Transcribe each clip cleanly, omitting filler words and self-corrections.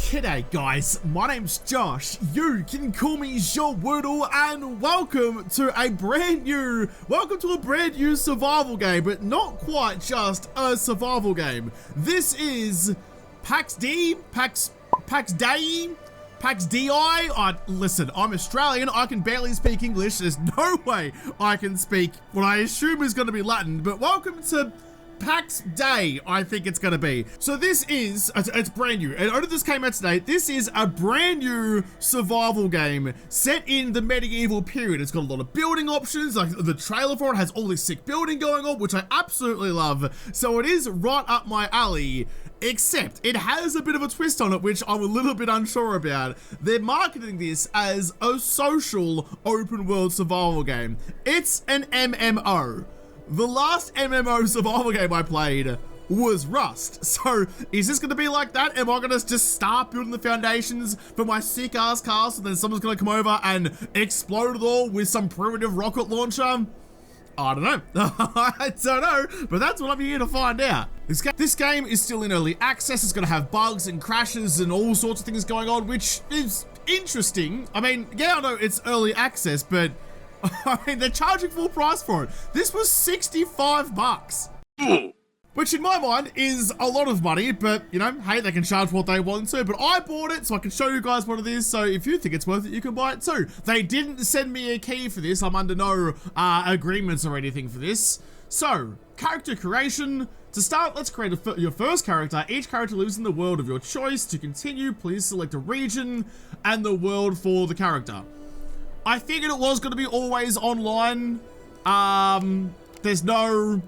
G'day guys, my name's Josh, you can call me Wordle, and welcome to a brand new survival game, but not quite just a survival game. This is Pax Dei, Pax Dei. Listen, I'm Australian, I can barely speak English, there's no way I can speak what I assume is going to be Latin, but welcome to Pax Dei, I think it's gonna be. So this is, it's brand new, and only this came out today. This is a brand new survival game set in the medieval period. It's got a lot of building options, like the trailer for it has all this sick building going on, which I absolutely love. So it is right up my alley, except it has a bit of a twist on it, which I'm a little bit unsure about. They're marketing this as a social open world survival game. It's an MMO. The last MMO survival game I played was Rust. So is this gonna be like that? Am I gonna just start building the foundations for my sick ass castle and then someone's gonna come over and explode it all with some primitive rocket launcher? I don't know. I don't know, but that's what I'm here to find out. This game is still in early access. It's gonna have bugs and crashes and all sorts of things going on, which is interesting. I mean, yeah, I know it's early access, but I mean, they're charging full price for it. This was 65 bucks. Which in my mind is a lot of money, but you know, hey, they can charge what they want to, but I bought it so I can show you guys what it is, so if you think it's worth it, you can buy it too. They didn't send me a key for this. I'm under no agreements or anything for this. So, character creation. To start, let's create your first character. Each character lives in the world of your choice. To continue, please select a region and the world for the character. I figured it was going to be always online. There's no,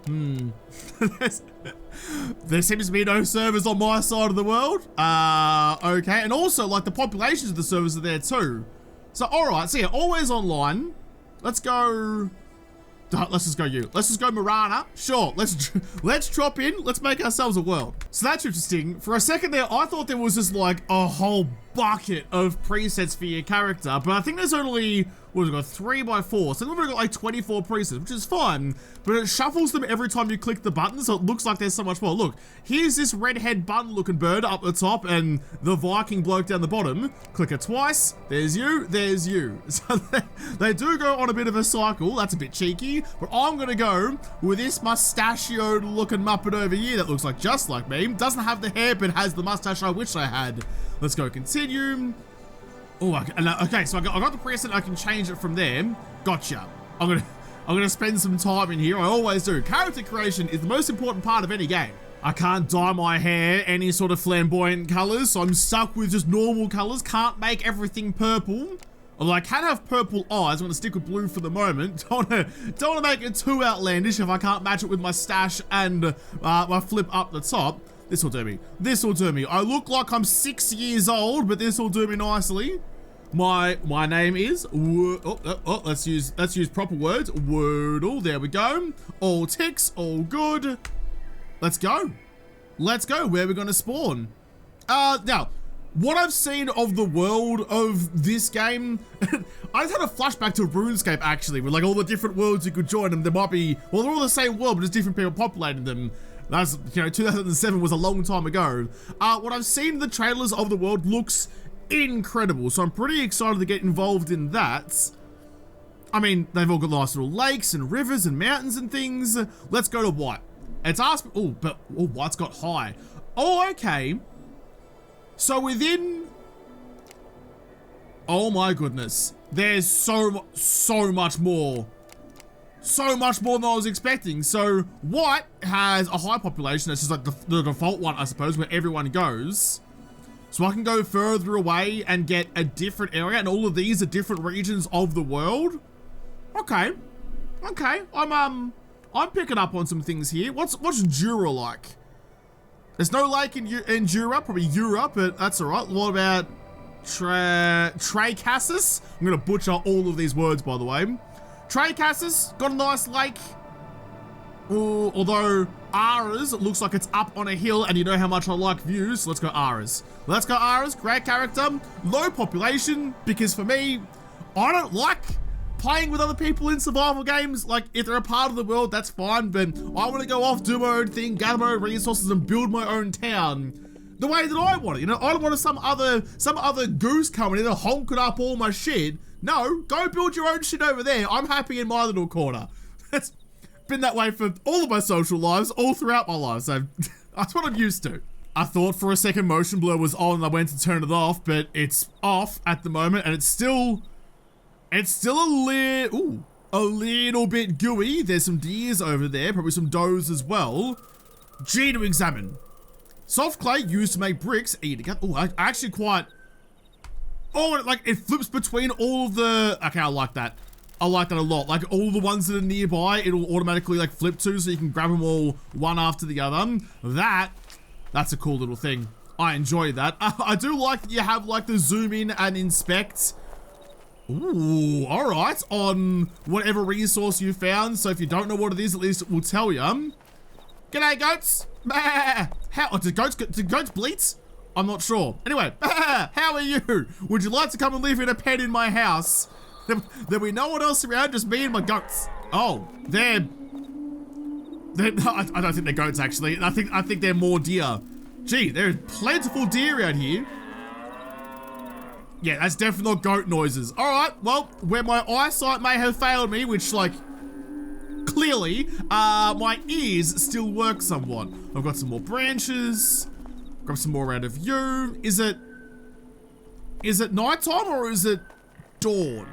there seems to be no servers on my side of the world. Okay, and also like the populations of the servers are there too. So all right, so yeah, always online. Let's go. Let's just go you. Let's just go Marana. Sure, let's drop in. Let's make ourselves a world. So that's interesting. For a second there, I thought there was just like a whole bucket of presets for your character, but I think there's only, what have we got, 3 by 4. So we've got like 24 presets, which is fine, but it shuffles them every time you click the button, so it looks like there's so much more. Look, here's this redhead button looking bird up the top and the Viking bloke down the bottom. Click it twice, there's you, there's you. So they do go on a bit of a cycle. That's a bit cheeky, but I'm gonna go with this mustachioed looking muppet over here that looks like just like me. Doesn't have the hair, but has the mustache I wish I had. Let's go continue. Oh, okay, so I got the preset. I can change it from there. Gotcha. I'm gonna spend some time in here. I always do. Character creation is the most important part of any game. I can't dye my hair any sort of flamboyant colors, so I'm stuck with just normal colors. Can't make everything purple. Although I can have purple eyes. I'm gonna stick with blue for the moment. Don't wanna make it too outlandish if I can't match it with my stash and my flip up the top. This will do me. This will do me. I look like I'm 6 years old, but this will do me nicely. My name is let's use proper words. Wordle. There we go. All ticks. All good. Let's go. Let's go. Where are we gonna spawn? Now, what I've seen of the world of this game, I just had a flashback to RuneScape actually, with like all the different worlds you could join, and there might be, well, they're all the same world, but just different people populating them. That's, you know, 2007 was a long time ago. What I've seen in the trailers of the world looks incredible, so I'm pretty excited to get involved in that. I mean, they've all got nice little lakes and rivers and mountains and things. Let's go to white. It's asked, white's got high. Oh, okay. So within, oh my goodness, there's so much more. So much more than I was expecting. So white has a high population. That's just like the default one, I suppose, where everyone goes. So I can go further away and get a different area, and all of these are different regions of the world. Okay, okay. I'm picking up on some things here. What's Jura like? There's no lake in Jura, probably Europe, but that's all right. What about Tracassus? I'm gonna butcher all of these words, by the way. Tracassus, got a nice lake. Ooh, although Aras looks like it's up on a hill, and you know how much I like views, so let's go Aras. Let's go Aras, great character. Low population, because for me, I don't like playing with other people in survival games. Like, if they're a part of the world, that's fine, but I want to go off, do my own thing, gather my own resources, and build my own town. the way that I want it. You know, I don't want some other goose coming in and honking up all my shit. No, go build your own shit over there. I'm happy in my little corner. It's been that way for all of my social lives, all throughout my life. So that's what I'm used to. I thought for a second motion blur was on and I went to turn it off, but it's off at the moment and it's still a little bit gooey. There's some deers over there, probably some does as well. G to examine. Soft clay used to make bricks. Oh, I actually quite... Oh, like it flips between all of the... Okay, I like that. I like that a lot. Like all the ones that are nearby, it'll automatically like flip to so you can grab them all one after the other. That's a cool little thing. I enjoy that. I do like that you have like the zoom in and inspect. Ooh, all right. On whatever resource you found. So if you don't know what it is, at least it will tell you. G'day, goats. Did goats bleat? I'm not sure. Anyway, how are you? Would you like to come and live in a pen in my house? There'll be no one else around, just me and my goats. Oh, I don't think they're goats actually. I think they're more deer. Gee, there's plentiful deer out here. Yeah, that's definitely not goat noises. All right, well, where my eyesight may have failed me, which like clearly, my ears still work somewhat. I've got some more branches. Grab some more out of you. Is it nighttime or is it dawn?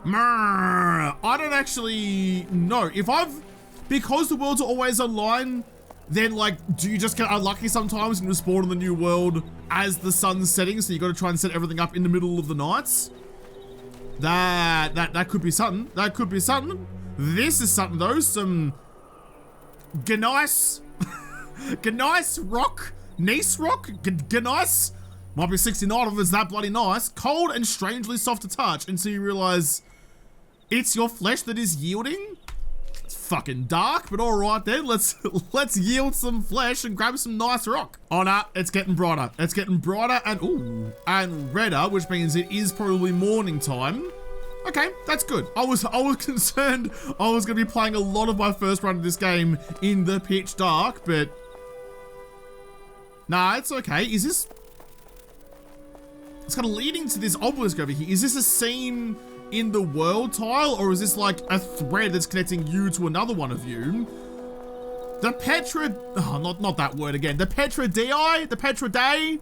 I don't actually know. Because the worlds are always online, then like, do you just get unlucky sometimes and you spawn in the new world as the sun's setting, so you gotta try and set everything up in the middle of the nights? That could be something. That could be something. This is something though, some gneiss rock, gneiss. Might be 69 of them, it's that bloody nice. Cold and strangely soft to touch until you realize it's your flesh that is yielding. It's fucking dark, but all right then. Let's yield some flesh and grab some nice rock. Oh no, it's getting brighter. It's getting brighter and redder, which means it is probably morning time. Okay, that's good. I was concerned I was gonna be playing a lot of my first run of this game in the pitch dark, but nah, it's okay. Is this? It's kind of leading to this obelisk over here. Is this a scene in the world tile, or is this like a thread that's connecting you to another one of you? The not that word again. The Petra Dei,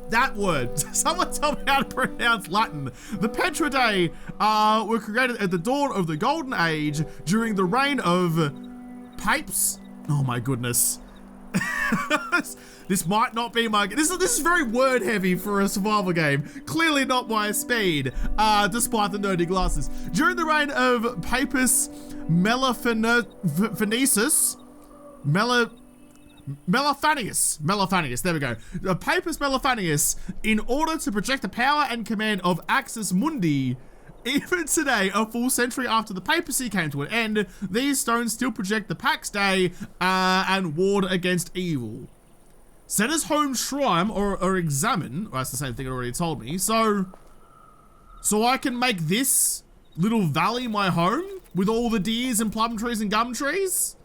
that word. Someone tell me how to pronounce Latin. The Petra Dei were created at the dawn of the Golden Age during the reign of Papes. Oh my goodness. This might not be my... This is very word heavy for a survival game. Clearly not my speed, despite the nerdy glasses. During the reign of Papus Melaphaneus, there we go. Papus Melaphaneus, in order to project the power and command of Axis Mundi, even today, a full century after the papacy came to an end, these stones still project the Pax Dei and ward against evil. Set as home shrine or examine. Well, that's the same thing it already told me. So I can make this little valley my home with all the deers and plum trees and gum trees.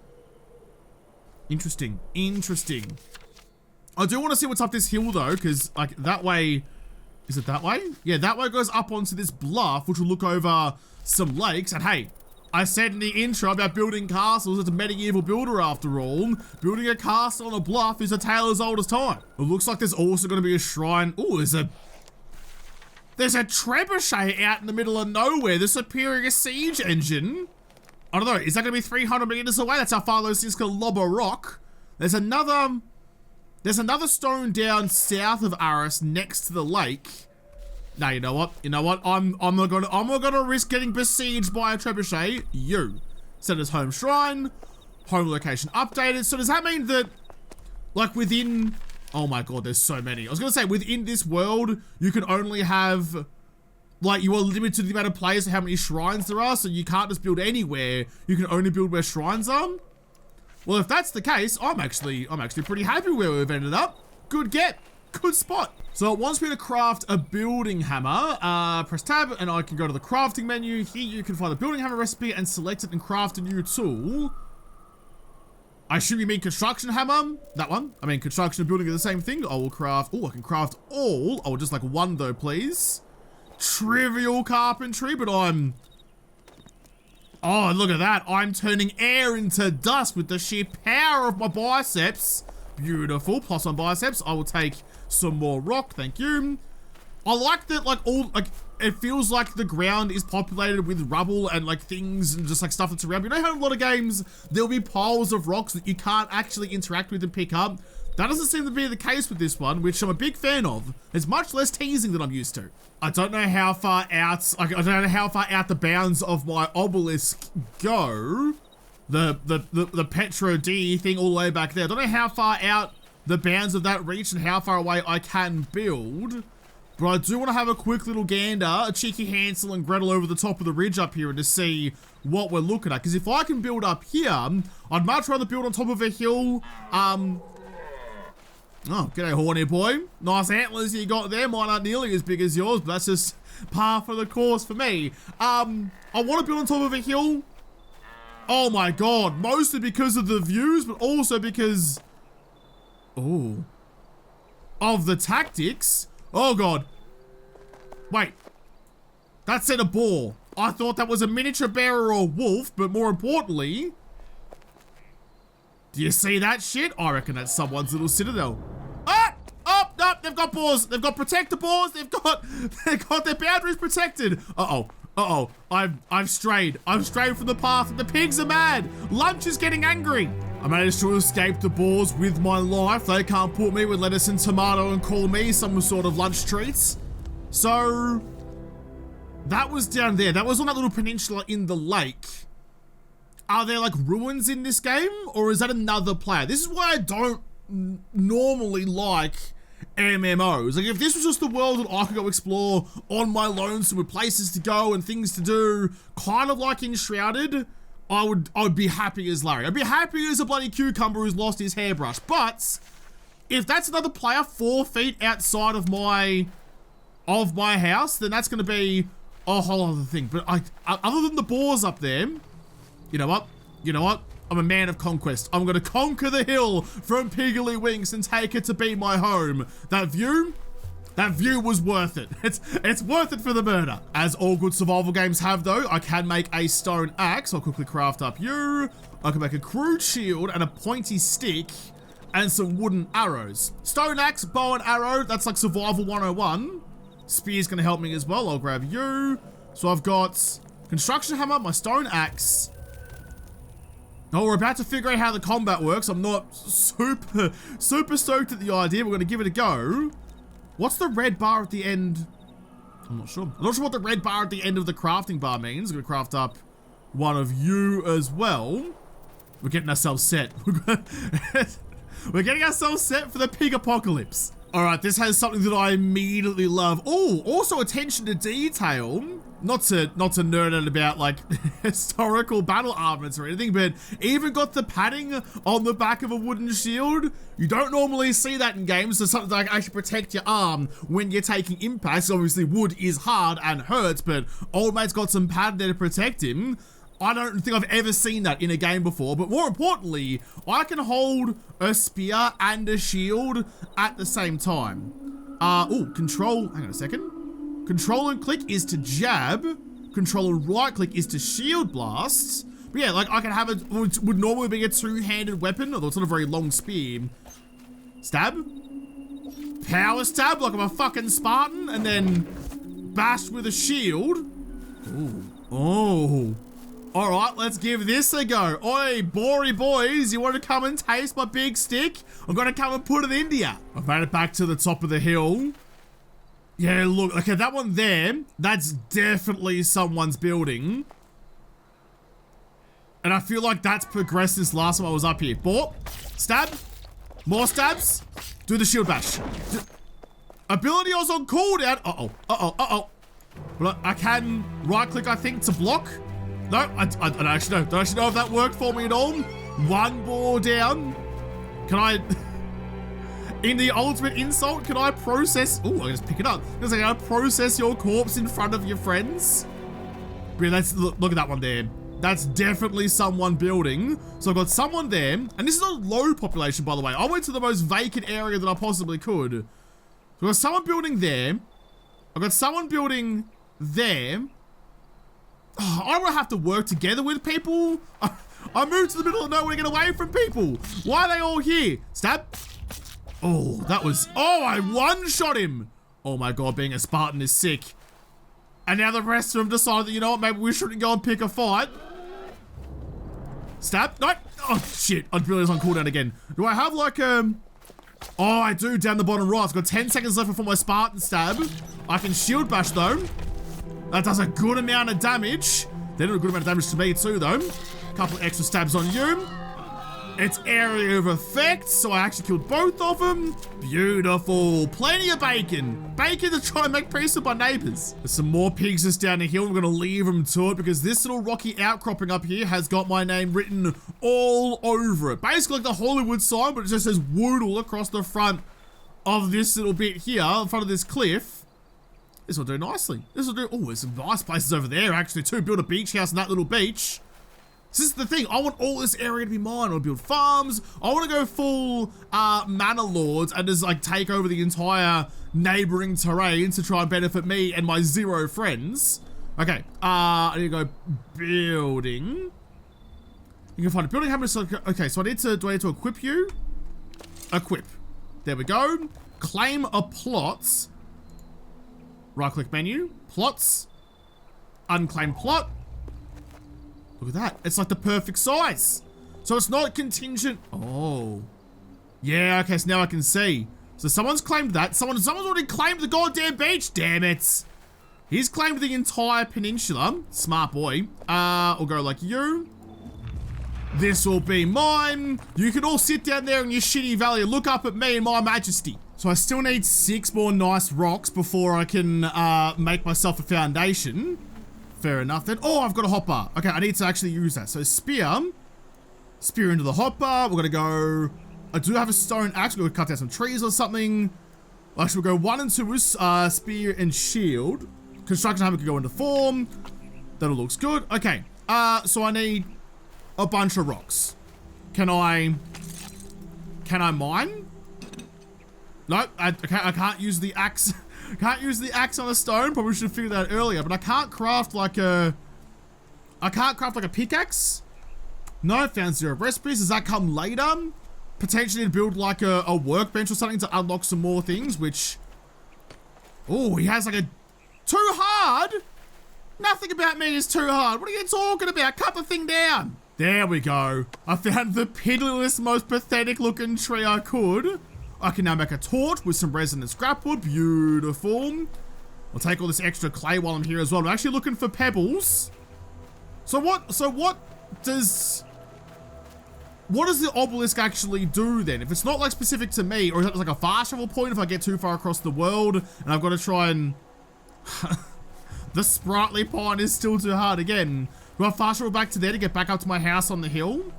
Interesting. I do want to see what's up this hill though, because like that way. Is it that way? Yeah, that way goes up onto this bluff, which will look over some lakes. And hey, I said in the intro about building castles. It's a medieval builder after all. Building a castle on a bluff is a tale as old as time. It looks like there's also going to be a shrine. Oh, there's a trebuchet out in the middle of nowhere. The superior siege engine. I don't know. Is that going to be 300 meters away? That's how far those things can lob a rock. There's another stone down south of Aris next to the lake. Now you know what? I'm not gonna risk getting besieged by a trebuchet. You set as home shrine, home location updated. So does that mean that, like within? Oh my god, there's so many. I was gonna say within this world you can only have, like, you are limited to the amount of players and how many shrines there are. So you can't just build anywhere. You can only build where shrines are. Well, if that's the case, I'm actually pretty happy where we've ended up. Good get, good spot. So it wants me to craft a building hammer. Press tab and I can go to the crafting menu. Here you can find the building hammer recipe and select it and craft a new tool. I assume you mean construction hammer? That one? I mean, construction and building are the same thing. I will craft, I can craft all. I would just like one though, please. Trivial carpentry, but I'm, oh, look at that. I'm turning air into dust with the sheer power of my biceps. Beautiful, plus on biceps. I will take some more rock, thank you. I like that, like, it feels like the ground is populated with rubble and like things and just like stuff that's around. You know how in a lot of games, there'll be piles of rocks that you can't actually interact with and pick up? That doesn't seem to be the case with this one, which I'm a big fan of. It's much less teasing than I'm used to. I don't know how far out, I don't know how far out the bounds of my obelisk go. The Petro D thing all the way back there. I don't know how far out the bounds of that reach and how far away I can build. But I do want to have a quick little gander, a cheeky Hansel and Gretel over the top of the ridge up here and to see what we're looking at. Because if I can build up here, I'd much rather build on top of a hill. Oh, g'day, horny boy. Nice antlers you got there. Mine aren't nearly as big as yours, but that's just par for the course for me. I want to build on top of a hill. Oh my god, mostly because of the views, but also because, oh, of the tactics. Oh god. Wait. That said a boar. I thought that was a miniature bear or a wolf, but more importantly, do you see that shit? I reckon that's someone's little citadel. Ah! Oh, no, they've got boars. They've got protector boars. They've got their boundaries protected. Uh-oh. I've strayed. I've strayed from the path and the pigs are mad. Lunch is getting angry. I managed to escape the boars with my life. They can't put me with lettuce and tomato and call me some sort of lunch treats. So, that was down there. That was on that little peninsula in the lake. Are there like ruins in this game? Or is that another player? This is why I don't normally like MMOs. Like if this was just the world that I could go explore on my lonesome with places to go and things to do, kind of like Enshrouded, I would be happy as Larry. I'd be happy as a bloody cucumber who's lost his hairbrush. But if that's another player 4 feet outside of my house, then that's going to be a whole other thing. But other than the boars up there, you know what? I'm a man of conquest. I'm going to conquer the hill from Piggly Winks and take it to be my home. That view was worth it. It's worth it for the murder. As all good survival games have though, I can make a stone axe. I'll quickly craft up you. I can make a crude shield and a pointy stick and some wooden arrows. Stone axe, bow and arrow, that's like survival 101. Spear's gonna help me as well. I'll grab you. So I've got construction hammer, my stone axe. Oh, we're about to figure out how the combat works. I'm not super stoked at the idea. We're gonna give it a go. What's the red bar at the end? I'm not sure. I'm not sure what the red bar at the end of the crafting bar means. I'm gonna craft up one of you as well. We're getting ourselves set. We're getting ourselves set for the pig apocalypse. All right, this has something that I immediately love. Oh, also attention to detail. Not to nerd out about like historical battle armaments or anything, but even got the padding on the back of a wooden shield. You don't normally see that in games. So something that can actually protect your arm when you're taking impacts. Obviously, wood is hard and hurts, but old mate's got some pad there to protect him. I don't think I've ever seen that in a game before, but more importantly, I can hold a spear and a shield at the same time. Control, hang on a second. Control and click is to jab. Control and right click is to shield blast. But yeah, like I can have it, would normally be a two-handed weapon, although it's not a very long spear. Stab. Power stab like I'm a fucking Spartan, and then bash with a shield. Ooh. Oh. All right, let's give this a go. Oi, bory boys, you want to come and taste my big stick? I'm gonna come and put it into ya. I've made it back to the top of the hill. Yeah, look, okay, that one there, that's definitely someone's building. And I feel like that's progressed since last time I was up here. Bop, stab, more stabs, do the shield bash. Ability was on cooldown. Uh-oh. Well, I can right click, I think, to block. No, I don't actually know. Don't actually know if that worked for me at all. One ball down. Can I... In the ultimate insult, can I process... Ooh, I can just pick it up. Can I process your corpse in front of your friends? Really, let's look at that one there. That's definitely someone building. So I've got someone there, and this is a low population, by the way. I went to the most vacant area that I possibly could. So I've got someone building there. I've got someone building there. Oh, I don't have to work together with people. I moved to the middle of nowhere to get away from people. Why are they all here? Stab. Oh, that was... Oh, I one-shot him. Oh my god, being a Spartan is sick. And now the rest of them decided that, you know what, maybe we shouldn't go and pick a fight. Stab. No. Oh, shit. I realized on cooldown again. Do I have like Oh, I do, down the bottom right. I've got 10 seconds left before my Spartan stab. I can shield bash though. That does a good amount of damage. They do a good amount of damage to me too though. Couple extra stabs on you. It's area of effect, so I actually killed both of them. Beautiful. Plenty of bacon. Bacon to try and make peace with my neighbors. There's some more pigs just down the hill. I'm gonna leave them to it because this little rocky outcropping up here has got my name written all over it. Basically like the Hollywood sign, but it just says Woodle across the front of this little bit here, in front of this cliff. This will do nicely. This will do... Oh, there's some nice places over there actually too. Build a beach house in that little beach. This is the thing, I want all this area to be mine. I want to build farms. I want to go full manor lords and just like take over the entire neighboring terrain to try and benefit me and my 0 friends. Okay, I need to go building. You can find a building. Okay, so do I need to equip you? Equip. There we go. Claim a plot. Right click menu, plots, unclaimed plot. Look at that. It's like the perfect size. So it's not contingent. Oh. Yeah, okay, so now I can see. So someone's claimed that. Someone's already claimed the goddamn beach. Damn it. He's claimed the entire peninsula. Smart boy. We'll go like you. This will be mine. You can all sit down there in your shitty valley and look up at me and my majesty. So I still need 6 more nice rocks before I can make myself a foundation. Fair enough then. Oh, I've got a hotbar. Okay, I need to actually use that. So spear into the hotbar. We're gonna go, I do have a stone axe. We're gonna cut down some trees or something. Actually, we'll go 1 and 2 is spear and shield. Construction hammer can go into form. That all looks good. Okay, so I need a bunch of rocks. Can I mine? No, I can't use the axe. Can't use the axe on a stone. Probably should have figured that out earlier. But I can't craft like a pickaxe. No, found 0 recipes. Does that come later? Potentially to build like a workbench or something to unlock some more things, which... Oh, he has like a... Too hard? Nothing about me is too hard. What are you talking about? Cut the thing down. There we go. I found the piddliest, most pathetic looking tree I could. I can now make a torch with some resin and scrap wood. Beautiful. I'll take all this extra clay while I'm here as well. I'm actually looking for pebbles. So what does the obelisk actually do then? If it's not like specific to me, or is it like a fast travel point if I get too far across the world and I've got to try and... The sprightly pine is still too hard again. Do I fast travel back to there to get back up to my house on the hill?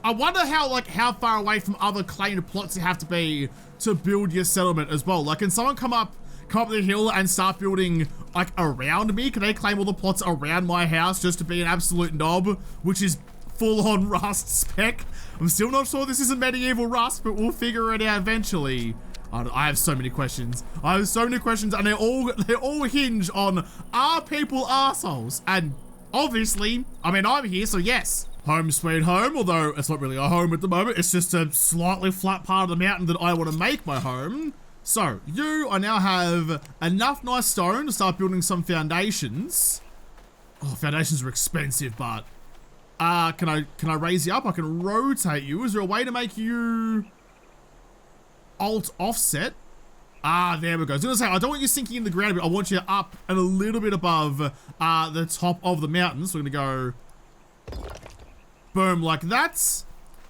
I wonder how far away from other claimed plots you have to be to build your settlement as well. Like, can someone come up the hill and start building like around me? Can they claim all the plots around my house just to be an absolute knob, which is full on Rust spec? I'm still not sure this isn't medieval Rust, but we'll figure it out eventually. I have so many questions. I have so many questions, and they all hinge on, are people assholes? And obviously, I mean, I'm here, so yes. Home sweet home, although it's not really a home at the moment. It's just a slightly flat part of the mountain that I want to make my home. So, I now have enough nice stone to start building some foundations. Oh, foundations are expensive, but... can I raise you up? I can rotate you. Is there a way to make you... Alt offset? There we go. I was gonna say, I don't want you sinking in the ground, but I want you up and a little bit above the top of the mountain. So we're gonna go... Boom, like that.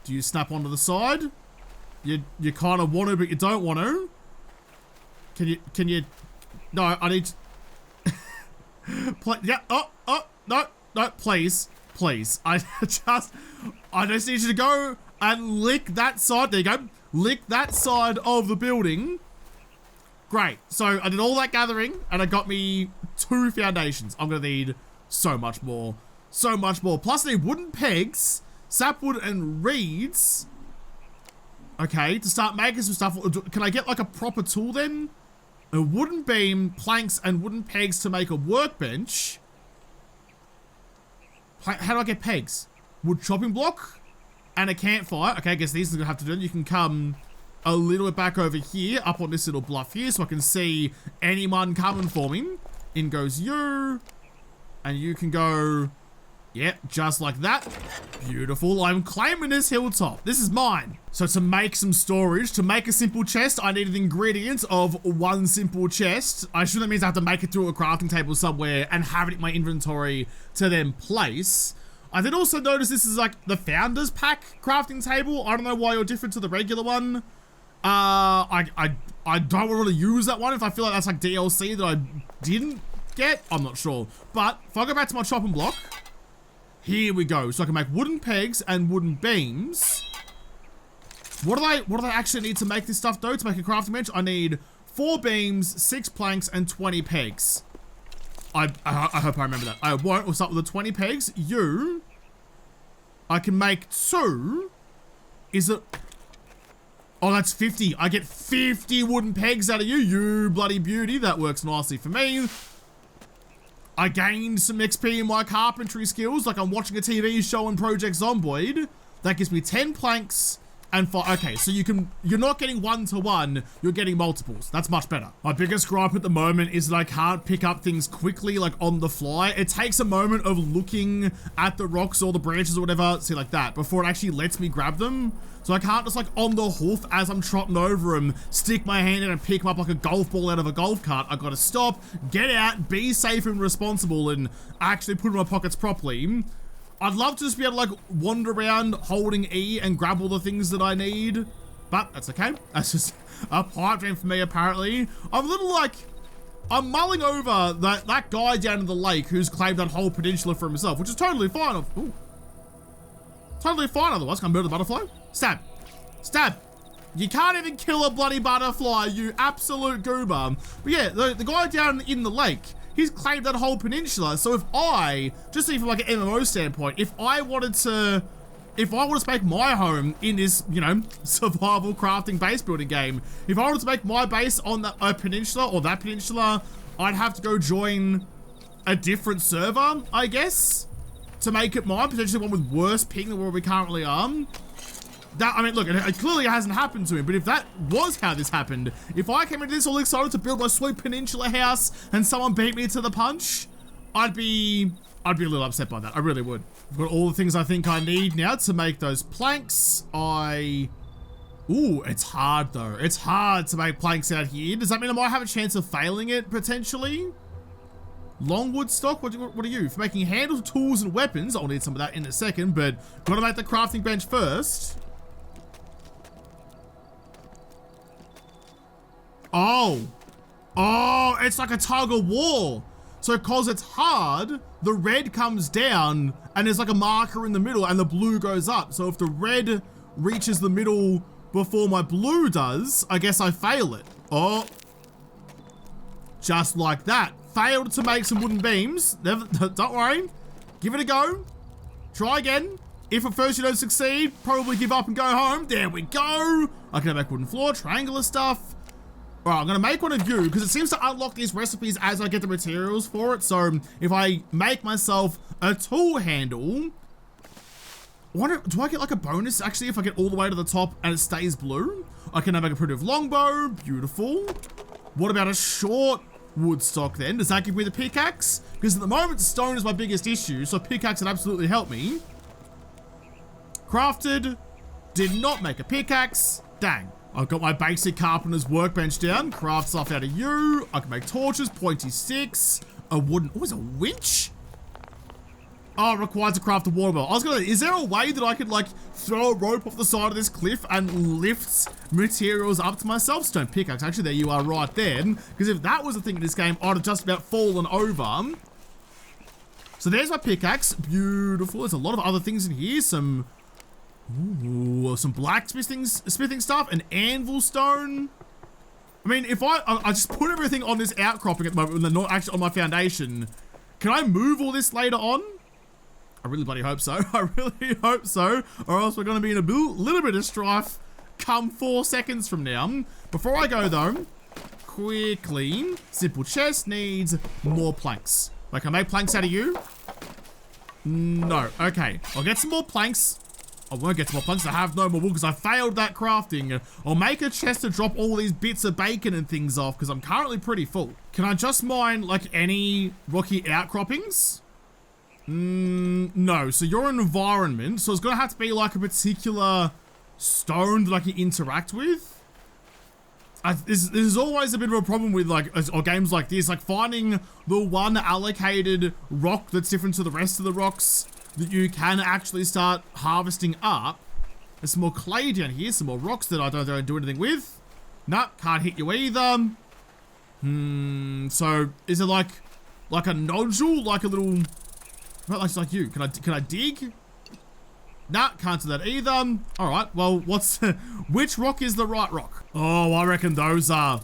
Do you snap onto the side? You kind of want to, but you don't want to. Can you? No, I need to... Yeah, no, please. I just need you to go and lick that side. There you go. Lick that side of the building. Great. So I did all that gathering and it got me 2 foundations. I'm gonna need so much more. so much more. Plus I need wooden pegs, sapwood and reeds. Okay, to start making some stuff. Can I get like a proper tool then? A wooden beam, planks, and wooden pegs to make a workbench. How do I get pegs? Wood chopping block and a campfire. Okay, I guess these are gonna have to do it. You can come a little bit back over here, up on this little bluff here, so I can see anyone coming for me. In goes you, and you can go, yeah, just like that. Beautiful. I'm claiming this hilltop. This is mine. So to make some storage, to make a simple chest, I need an ingredient of one simple chest. I assume that means I have to make it through a crafting table somewhere and have it in my inventory to then place. I did also notice this is like the Founders Pack crafting table. I don't know why you're different to the regular one. I don't really use that one if I feel like that's like DLC that I didn't get. I'm not sure. But if I go back to my chopping block, here we go. So I can make wooden pegs and wooden beams. What do I actually need to make this stuff though? To make a crafting bench, I need 4 beams, 6 planks, and 20 pegs. I hope I remember that. I won't. We'll start with the 20 pegs. I can make 2. Is it? Oh, that's 50. I get 50 wooden pegs out of you. You bloody beauty. That works nicely for me. I gained some XP in my carpentry skills, like I'm watching a TV show on Project Zomboid. That gives me 10 planks and 5. Okay, so you're not getting 1-to-1, you're getting multiples. That's much better. My biggest gripe at the moment is that I can't pick up things quickly, like on the fly. It takes a moment of looking at the rocks or the branches or whatever, see like that, before it actually lets me grab them. So I can't just like on the hoof as I'm trotting over them, stick my hand in and pick them up like a golf ball out of a golf cart. I gotta stop, get out, be safe and responsible, and actually put them in my pockets properly. I'd love to just be able to like wander around holding E and grab all the things that I need, but that's okay. That's just a pipe dream for me apparently. I'm a little like, I'm mulling over that guy down in the lake who's claimed that whole peninsula for himself, which is totally fine. Ooh. Totally fine otherwise. Can I murder the butterfly? Stab. Stab. You can't even kill a bloody butterfly, you absolute goober. But yeah, the guy down in the lake, he's claimed that whole peninsula. So if I, just even from like an MMO standpoint, if I wanted to make my home in this, you know, survival crafting base building game, if I wanted to make my base on a peninsula or that peninsula, I'd have to go join a different server, I guess, to make it mine, potentially one with worse ping than where we currently are. That, I mean, look, it clearly hasn't happened to me, but if that was how this happened, if I came into this all excited to build my sweet peninsula house and someone beat me to the punch, I'd be a little upset by that. I really would. I've got all the things I think I need now to make those planks. Ooh, it's hard though. It's hard to make planks out here. Does that mean I might have a chance of failing it potentially? Longwood stock? What are you? For making handles, tools, and weapons. I'll need some of that in a second, but gotta make the crafting bench first. Oh, it's like a tug of war. So cause it's hard, the red comes down and there's like a marker in the middle and the blue goes up. So if the red reaches the middle before my blue does, I guess I fail it. Oh, just like that. Failed to make some wooden beams. Don't worry, give it a go. Try again. If at first you don't succeed, probably give up and go home. There we go. I can make wooden floor, triangular stuff. All right, I'm gonna make one of you because it seems to unlock these recipes as I get the materials for it. So if I make myself a tool handle, do I get like a bonus actually if I get all the way to the top and it stays blue? I can now make a primitive longbow, beautiful. What about a short wood stock then? Does that give me the pickaxe? Because at the moment stone is my biggest issue, so pickaxe would absolutely help me. Crafted, did not make a pickaxe, dang. I've got my basic carpenter's workbench down. Craft stuff out of you. I can make torches, pointy sticks, a wooden, oh, it's a winch? Oh, it requires to craft a water bottle. I was gonna, is there a way that I could like throw a rope off the side of this cliff and lift materials up to myself? Stone pickaxe, actually there you are right there. Because if that was a thing in this game, I'd have just about fallen over. So there's my pickaxe, beautiful. There's a lot of other things in here, some blacksmithing stuff, an anvil stone. I mean, if I just put everything on this outcropping at the moment and they're not actually on my foundation, can I move all this later on? I really bloody hope so. I really hope so, or else we're going to be in a little bit of strife come 4 seconds from now. Before I go though, quickly, simple chest needs more planks. Like, can I make planks out of you? No. Okay, I'll get some more planks. I won't get some more planks. I have no more wood because I failed that crafting. I'll make a chest to drop all these bits of bacon and things off because I'm currently pretty full. Can I just mine like any rocky outcroppings? No. So your environment. So it's gonna have to be like a particular stone that I can interact with. This is always a bit of a problem with like or games like this, like finding the one allocated rock that's different to the rest of the rocks that you can actually start harvesting up. There's some more clay down here, some more rocks that I don't do anything with. Nah, can't hit you either. So is it like a nodule, like a little, like you? Can I dig? Nah, can't do that either. All right, well, which rock is the right rock? Oh, I reckon those are.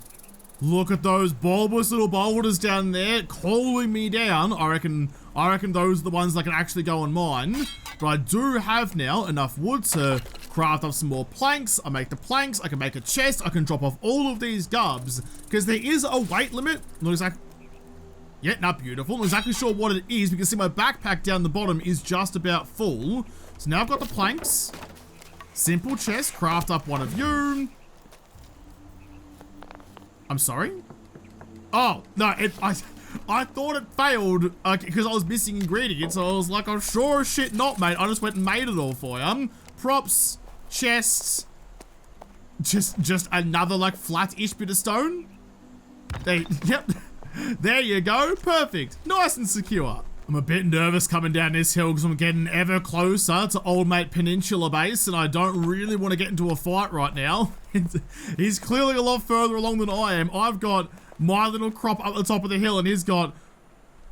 Look at those bulbous little boulders down there calling me down. I reckon those are the ones that I can actually go and mine. But I do have now enough wood to craft up some more planks. I make the planks, I can make a chest, I can drop off all of these gubs. Because there is a weight limit. Not exactly. Yeah, not beautiful. Not exactly sure what it is. You can see my backpack down the bottom is just about full. So now I've got the planks. Simple chest, craft up one of you. I'm sorry? Oh, no, I thought it failed because I was missing ingredients. So I was like, I'm sure as shit not, mate. I just went and made it all for you. Props, chests, just another like flat-ish bit of stone. Yep, there you go, perfect. Nice and secure. I'm a bit nervous coming down this hill because I'm getting ever closer to Old Mate Peninsula Base and I don't really want to get into a fight right now. He's clearly a lot further along than I am. I've got my little crop up the top of the hill and he's got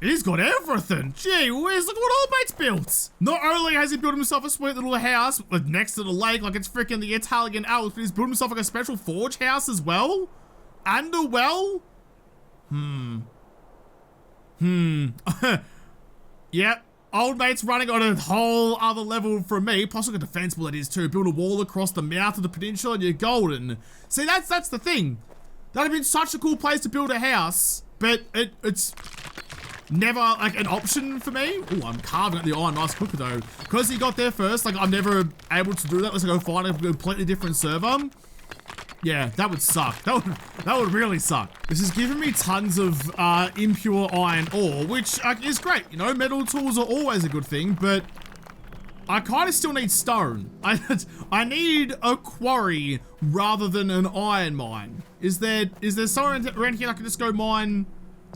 everything. Gee whiz, look what Old Mate's built. Not only has he built himself a sweet little house next to the lake like it's freaking the Italian Alps, but he's built himself like a special forge house as well. And a well. Yep, Old Mate's running on a whole other level from me. Plus look at defensible it is too. Build a wall across the mouth of the peninsula and you're golden. See, that's the thing. That'd have been such a cool place to build a house, but it's never like an option for me. Oh, I'm carving at the iron nice quicker though. Because he got there first, like I'm never able to do that unless I go find a completely different server. Yeah, that would suck. That would really suck. This is giving me tons of impure iron ore, which is great. You know, metal tools are always a good thing, but I kind of still need stone. I need a quarry rather than an iron mine. Is there somewhere around here I can just go mine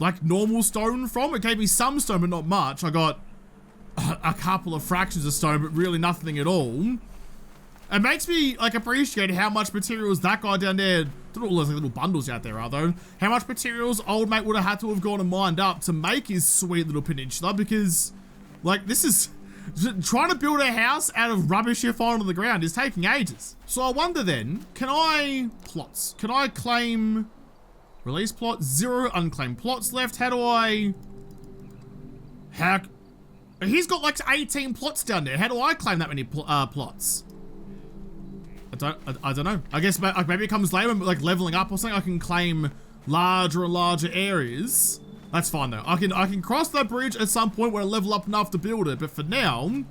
like normal stone from? It gave me some stone, but not much. I got a couple of fractions of stone, but really nothing at all. It makes me like appreciate how much materials that guy down there, don't know all those little bundles out there are though, how much materials Old Mate would have had to have gone and mined up to make his sweet little peninsula, because like this is, trying to build a house out of rubbish you find on the ground is taking ages. So I wonder then, can I claim, release plot, 0 unclaimed plots left, he's got like 18 plots down there, how do I claim that many plots? I don't know. I guess maybe it comes later, like leveling up or something. I can claim larger and larger areas. That's fine though. I can cross that bridge at some point when I level up enough to build it. But for now,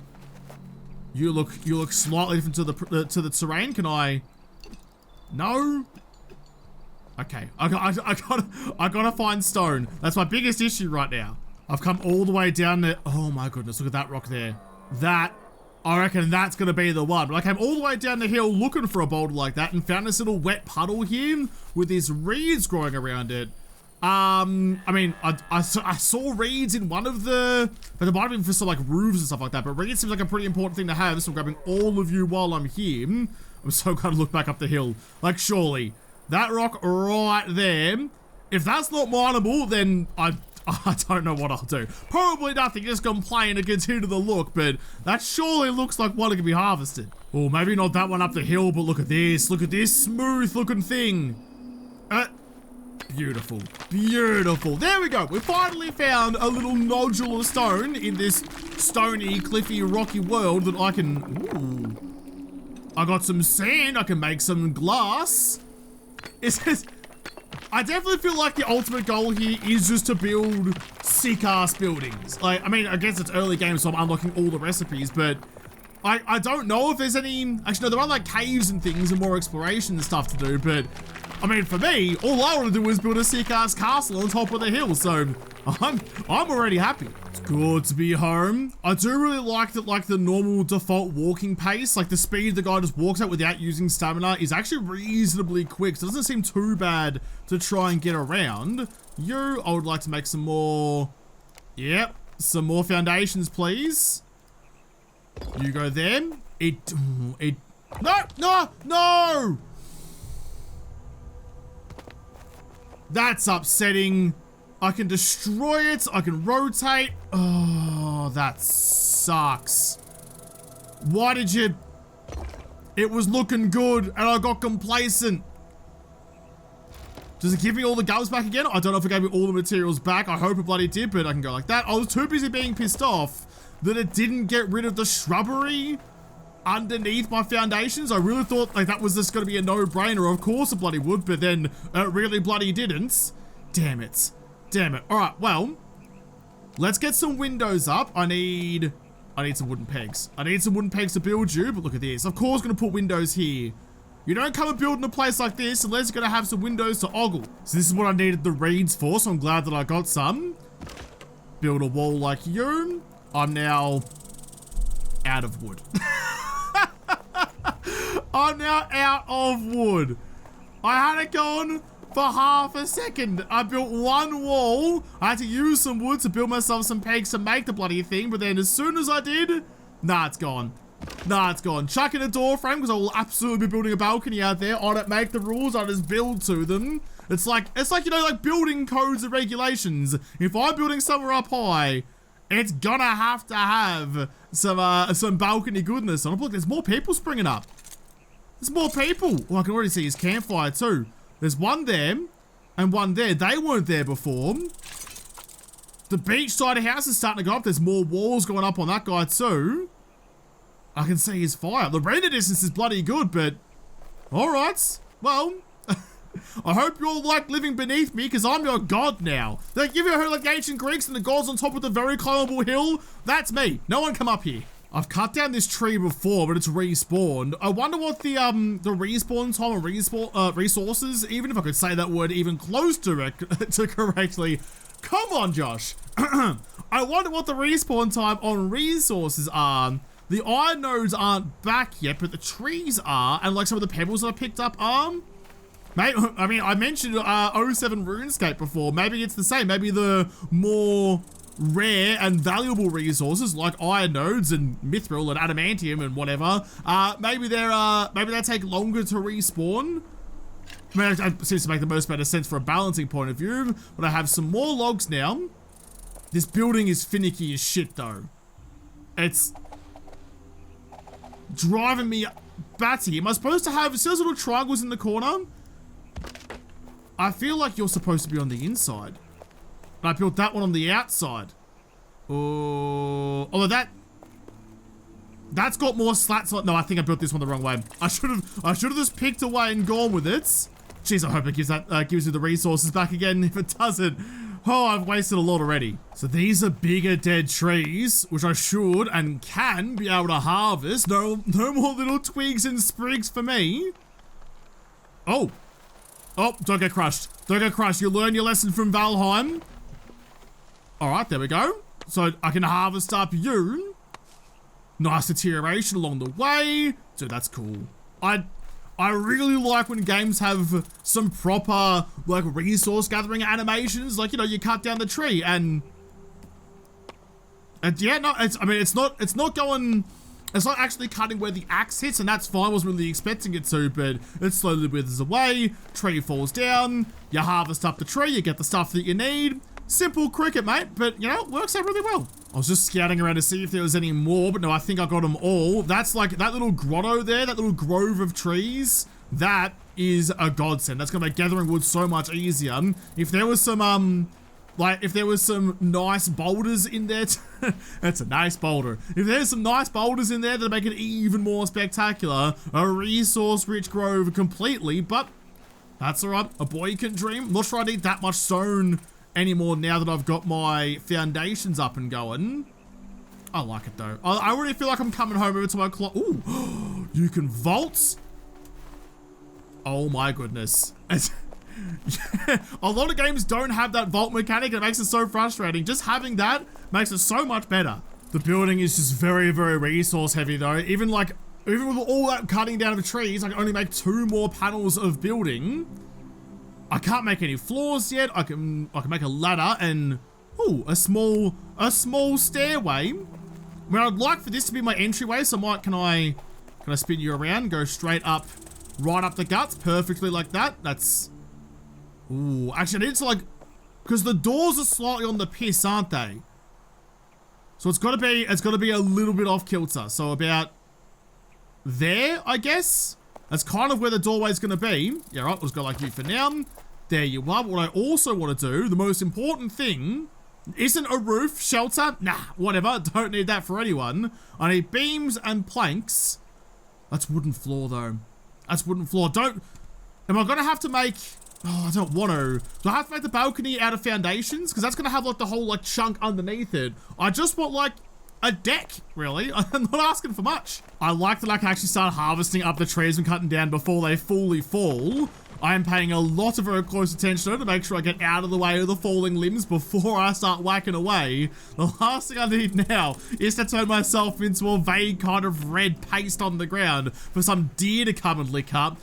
you look slightly different to the terrain. Can I? No. Okay. I gotta find stone. That's my biggest issue right now. I've come all the way down there. Oh my goodness! Look at that rock there. I reckon that's going to be the one. But I came all the way down the hill looking for a boulder like that and found this little wet puddle here with these reeds growing around it. I mean, I saw reeds in one of the, but there might have been for some like roofs and stuff like that. But reeds seems like a pretty important thing to have. So I'm grabbing all of you while I'm here. I'm so glad to look back up the hill. Like surely that rock right there, if that's not mineable, then I don't know what I'll do. Probably nothing, just complain and continue to look, but that surely looks like one that can be harvested. Or maybe not that one up the hill, but look at this smooth looking thing. Beautiful, beautiful. There we go. We finally found a little nodule of stone in this stony, cliffy, rocky world that I can... Ooh. I got some sand. I can make some glass. I definitely feel like the ultimate goal here is just to build sick-ass buildings. Like, I mean, I guess it's early game, so I'm unlocking all the recipes, but I don't know if there's any... Actually, no, there are like caves and things and more exploration and stuff to do, but... I mean, for me, all I want to do is build a sick-ass castle on top of the hill, so I'm already happy. It's good to be home. I do really like that, like, the normal default walking pace, like the speed the guy just walks at without using stamina is actually reasonably quick, so it doesn't seem too bad to try and get around. I would like to make some more... Yep, some more foundations, please. You go there. No! That's upsetting. I can destroy it. I can rotate. Oh, that sucks. Why did you... It was looking good and I got complacent. Does it give me all the gums back again? I don't know if it gave me all the materials back. I hope it bloody did, but I can go like that. I was too busy being pissed off that it didn't get rid of the shrubbery underneath my foundations. I really thought like that was just going to be a no-brainer. Of course it bloody would, but then it really bloody didn't. Damn it. Damn it. All right, well, let's get some windows up. I need some wooden pegs. I need some wooden pegs to build you, but look at this. Of course, going to put windows here. You don't come and build in a place like this unless you're going to have some windows to ogle. So this is what I needed the reeds for, so I'm glad that I got some. Build a wall like you. I'm now out of wood. I'm now out of wood. I had it going for half a second. I built one wall. I had to use some wood to build myself some pegs to make the bloody thing, but then as soon as I did, nah, it's gone. Nah, it's gone. Chuck in a door frame because I will absolutely be building a balcony out there. I don't make the rules, I just build to them. It's like, you know, like building codes and regulations. If I'm building somewhere up high, it's gonna have to have some balcony goodness on it. Look, there's more people springing up. There's more people. Oh, I can already see his campfire too. There's one there and one there. They weren't there before. The beachside house is starting to go up. There's more walls going up on that guy too. I can see his fire. The render distance is bloody good, but all right. Well, I hope you all like living beneath me because I'm your god now. Like, if you heard like ancient Greeks and the gods on top of the very climbable hill, that's me. No one come up here. I've cut down this tree before, but it's respawned. I wonder what the respawn time and resources, even if I could say that word even close to correctly. Come on, Josh. I wonder what the respawn time on resources are. The iron nodes aren't back yet, but the trees are, and like some of the pebbles that I picked up are. Maybe, I mean, I mentioned 07 RuneScape before. Maybe it's the same. Maybe the more rare and valuable resources like iron nodes and mithril and adamantium and whatever, maybe they take longer to respawn. I mean, it seems to make the most amount of sense for a balancing point of view, but I have some more logs now. This building is finicky as shit though. It's driving me batty. Am I supposed to have, see those little triangles in the corner? I feel like you're supposed to be on the inside. I built that one on the outside. Oh, although that's got more slats on. No, I think I built this one the wrong way. I should have just picked away and gone with it. Jeez, I hope it gives you the resources back again. If it doesn't, oh, I've wasted a lot already. So these are bigger dead trees, which I should and can be able to harvest. No more little twigs and sprigs for me. Oh, don't get crushed. Don't get crushed. You learn your lesson from Valheim. All right, there we go. So I can harvest up you. Nice deterioration along the way. Dude, that's cool. I really like when games have some proper like resource gathering animations. Like, you know, you cut down the tree and yeah, no, it's not actually cutting where the axe hits, and that's fine. I wasn't really expecting it to, but it slowly withers away. Tree falls down. You harvest up the tree. You get the stuff that you need. Simple cricket, mate, but you know, it works out really well. I was just scouting around to see if there was any more, but no, I think I got them all. That's like that little grotto there, that little grove of trees. That is a godsend. That's gonna make gathering wood so much easier. If there was some, if there was some nice boulders in there, that's a nice boulder. If there's some nice boulders in there that make it even more spectacular, a resource-rich grove completely, but that's all right. A boy can dream. I'm not sure I need that much stone anymore now that I've got my foundations up and going. I like it though. I already feel like I'm coming home over to my clock. Ooh, you can vault. Oh my goodness. A lot of games don't have that vault mechanic. It makes it so frustrating. Just having that makes it so much better. The building is just very, very resource heavy though. Even with all that cutting down of trees, I can only make 2 more panels of building. I can't make any floors yet. I can make a ladder and a small stairway. I mean, I'd like for this to be my entryway, so can I spin you around? Go straight up, right up the guts, perfectly like that. That's, ooh, actually I need to because the doors are slightly on the piss, aren't they? So it's gotta be a little bit off kilter. So about there, I guess. That's kind of where the doorway's gonna be. Yeah, right, let's go like you for now. There you are. What I also want to do, the most important thing, isn't a roof, shelter, nah, whatever, don't need that for anyone. I need beams and planks. That's wooden floor though. That's wooden floor. Am I gonna have to make, I don't want to. Do I have to make the balcony out of foundations? Because that's gonna have the whole chunk underneath it. I just want a deck, really. I'm not asking for much. I like that I can actually start harvesting up the trees and cutting down before they fully fall. I am paying a lot of very close attention to make sure I get out of the way of the falling limbs before I start whacking away. The last thing I need now is to turn myself into a vague kind of red paste on the ground for some deer to come and lick up.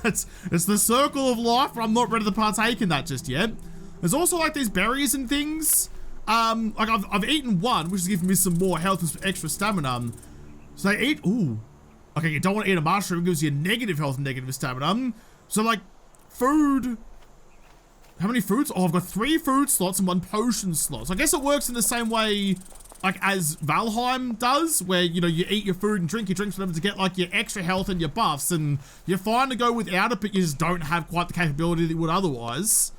It's the circle of life, but I'm not ready to partake in that just yet. There's also these berries and things. I've eaten one, which is giving me some more health and some extra stamina. So they eat, ooh. Okay, you don't want to eat a mushroom, it gives you negative health and negative stamina. So food, how many foods? Oh, I've got 3 food slots and 1 potion slot. So I guess it works in the same way as Valheim does, where, you eat your food and drink your drinks, whatever, to get your extra health and your buffs, and you're fine to go without it, but you just don't have quite the capability that you would otherwise.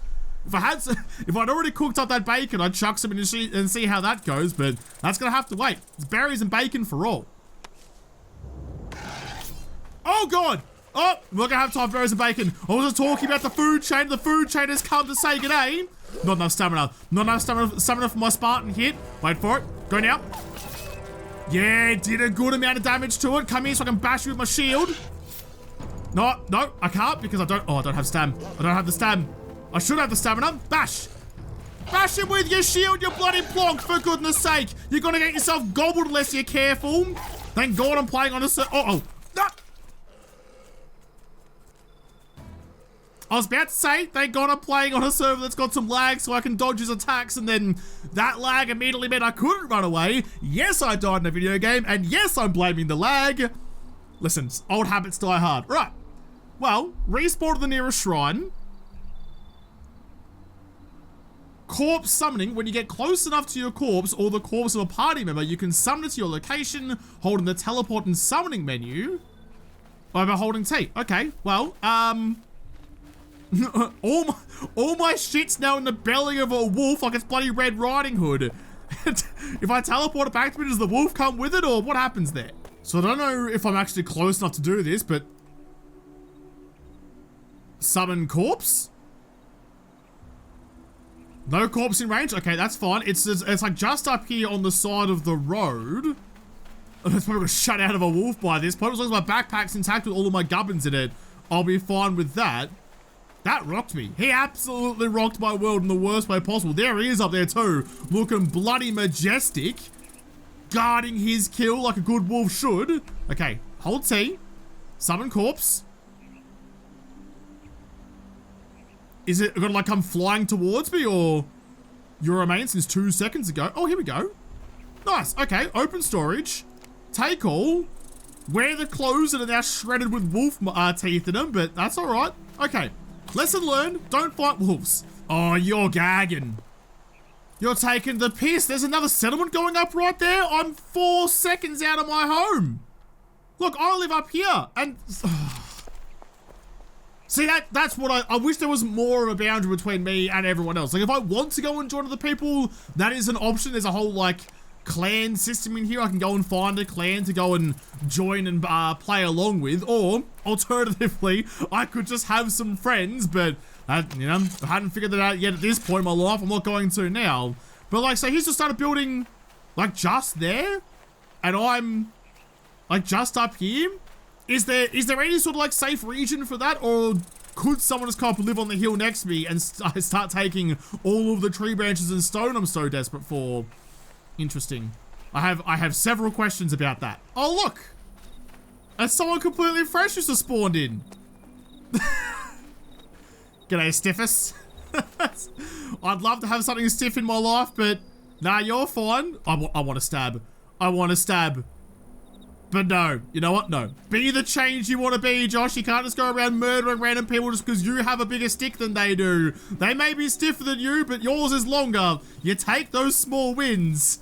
If I'd already cooked up that bacon, I'd chuck some in and see how that goes, but that's gonna have to wait. It's berries and bacon for all. Oh God! Oh, we're gonna have time for berries and bacon. I was talking about the food chain. The food chain has come to say g'day. Not enough stamina. Not enough stamina for my Spartan hit. Wait for it. Go now. Yeah, did a good amount of damage to it. Come here so I can bash you with my shield. No, I can't because I don't have stam. I don't have the stam. I should have the stamina. Bash. Bash him with your shield, you bloody plonk, for goodness sake. You're gonna get yourself gobbled unless you're careful. Thank God I'm playing on a no. I was about to say, thank God I'm playing on a server that's got some lag so I can dodge his attacks, and then that lag immediately meant I couldn't run away. Yes, I died in a video game, and yes, I'm blaming the lag. Listen, old habits die hard. Right. Well, respawn to the nearest shrine. Corpse summoning. When you get close enough to your corpse or the corpse of a party member, you can summon it to your location, holding the teleport and summoning menu. By holding T. Okay, well, all my shit's now in the belly of a wolf like it's bloody Red Riding Hood. If I teleport it back to me, does the wolf come with it, or what happens there? So I don't know if I'm actually close enough to do this, but summon corpse? No corpse in range? Okay, that's fine. It's just up here on the side of the road. It's probably got shut out of a wolf by this point. As long as my backpack's intact with all of my gubbins in it, I'll be fine with that. That rocked me. He absolutely rocked my world in the worst way possible. There he is up there too, looking bloody majestic, guarding his kill like a good wolf should. Okay, hold T, summon corpse. Is it gonna come flying towards me, or your remains since 2 seconds ago? Oh, here we go. Nice, okay, open storage. Take all. Wear the clothes that are now shredded with wolf teeth in them, but that's all right. Okay. Lesson learned, don't fight wolves. Oh, you're gagging. You're taking the piss. There's another settlement going up right there. I'm 4 seconds out of my home. Look, I live up here, and See, that's what I wish there was more of a boundary between me and everyone else. Like, if I want to go and join other people, that is an option. There's a whole, like, clan system in here. I can go and find a clan to go and join and play along with. Or, alternatively, I could just have some friends, but, you know, I hadn't figured that out yet at this point in my life. I'm not going to now. But, like, so he's just started building, like, just there. And I'm, like, just up here. Is there any sort of like safe region for that, or could someone just come up and live on the hill next to me and start taking all of the tree branches and stone I'm so desperate for? Interesting. I have several questions about that. Oh look, and someone completely fresh just spawned in. G'day, Stiffus. I'd love to have something stiff in my life, but nah, you're fine. I want to stab. I want to stab. But no, you know what? No. Be the change you want to be, Josh. You can't just go around murdering random people just because you have a bigger stick than they do. They may be stiffer than you, but yours is longer. You take those small wins.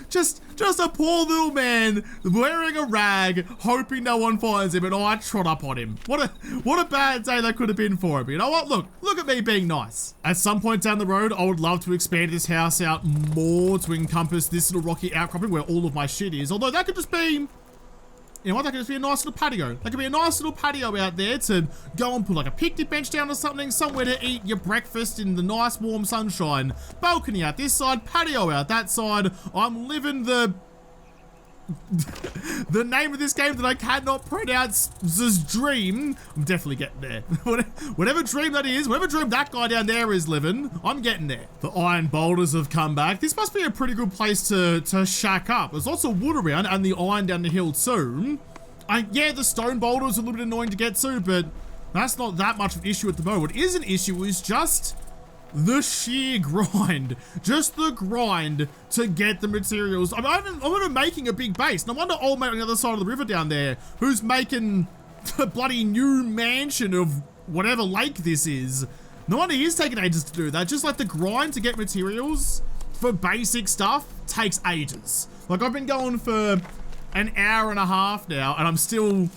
Just a poor little man wearing a rag, hoping no one finds him, and I trot up on him. What a bad day that could have been for him. You know what? Look at me being nice. At some point down the road, I would love to expand this house out more to encompass this little rocky outcropping where all of my shit is. Although that could just be, you know what, that could just be a nice little patio. That could be a nice little patio out there to go and put like a picnic bench down or something, somewhere to eat your breakfast in the nice warm sunshine. Balcony out this side, patio out that side. I'm living the name of this game that I cannot pronounce, this dream. I'm definitely getting there. Whatever dream that is, whatever dream that guy down there is living, I'm getting there. The iron boulders have come back. This must be a pretty good place to shack up. There's lots of wood around and the iron down the hill too. Yeah, the stone boulders are a little bit annoying to get to, but that's not that much of an issue at the moment. What is an issue is just the sheer grind, just the grind to get the materials. I'm even making a big base. No wonder old mate on the other side of the river down there, who's making the bloody new mansion of whatever lake this is. No wonder he's taking ages to do that. Just like the grind to get materials for basic stuff takes ages. Like I've been going for an hour and a half now, and I'm still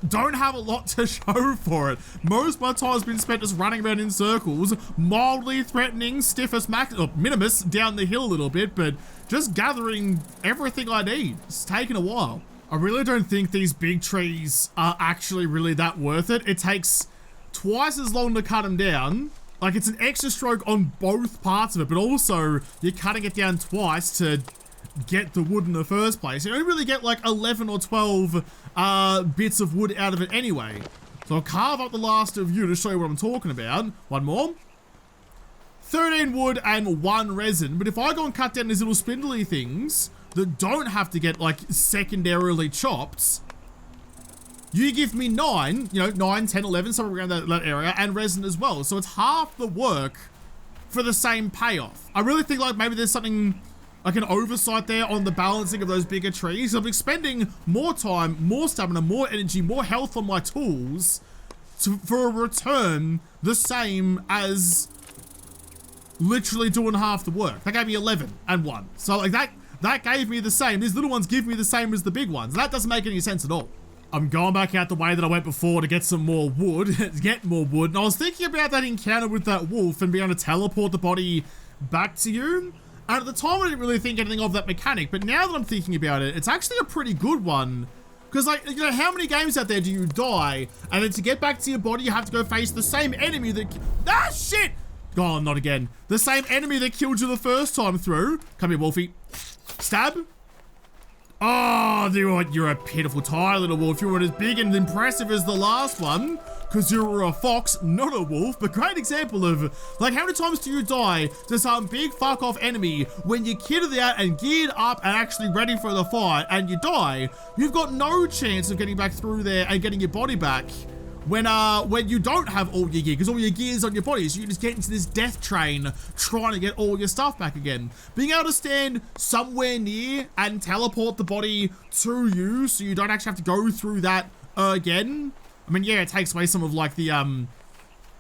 don't have a lot to show for it. Most of my time's been spent just running around in circles, mildly threatening Stiffus Max or Minimus down the hill a little bit, but just gathering everything I need. It's taken a while. I really don't think these big trees are actually really that worth it. It takes twice as long to cut them down. Like it's an extra stroke on both parts of it, but also you're cutting it down twice to get the wood in the first place. You only really get like 11 or 12 bits of wood out of it anyway. So I'll carve up the last of you to show you what I'm talking about. One more. 13 wood and 1 resin. But if I go and cut down these little spindly things that don't have to get like secondarily chopped, you give me 9, you know, 9, 10, 11, somewhere around that area, and resin as well. So it's half the work for the same payoff. I really think like maybe there's something like an oversight there on the balancing of those bigger trees. I'm expending more time, more stamina, more energy, more health on my tools for a return the same as literally doing half the work. That gave me 11 and 1. So like that gave me the same. These little ones give me the same as the big ones. That doesn't make any sense at all. I'm going back out the way that I went before to get some more wood, get more wood. And I was thinking about that encounter with that wolf and being able to teleport the body back to you. And at the time, I didn't really think anything of that mechanic, but now that I'm thinking about it, it's actually a pretty good one. Because, like, you know, how many games out there do you die, and then to get back to your body, you have to go face the same enemy that... Ah, shit! Oh, not again. The same enemy that killed you the first time through. Come here, Wolfie. Stab. Oh, you're a pitiful, tiny little wolf. You weren't as big and impressive as the last one. Because you were a fox, not a wolf, but great example of, like, how many times do you die to some big fuck off enemy when you're kitted out and geared up and actually ready for the fight and you die? You've got no chance of getting back through there and getting your body back when you don't have all your gear, because all your gear's on your body, so you just get into this death train trying to get all your stuff back again. Being able to stand somewhere near and teleport the body to you so you don't actually have to go through that again. I mean, yeah, it takes away some of like the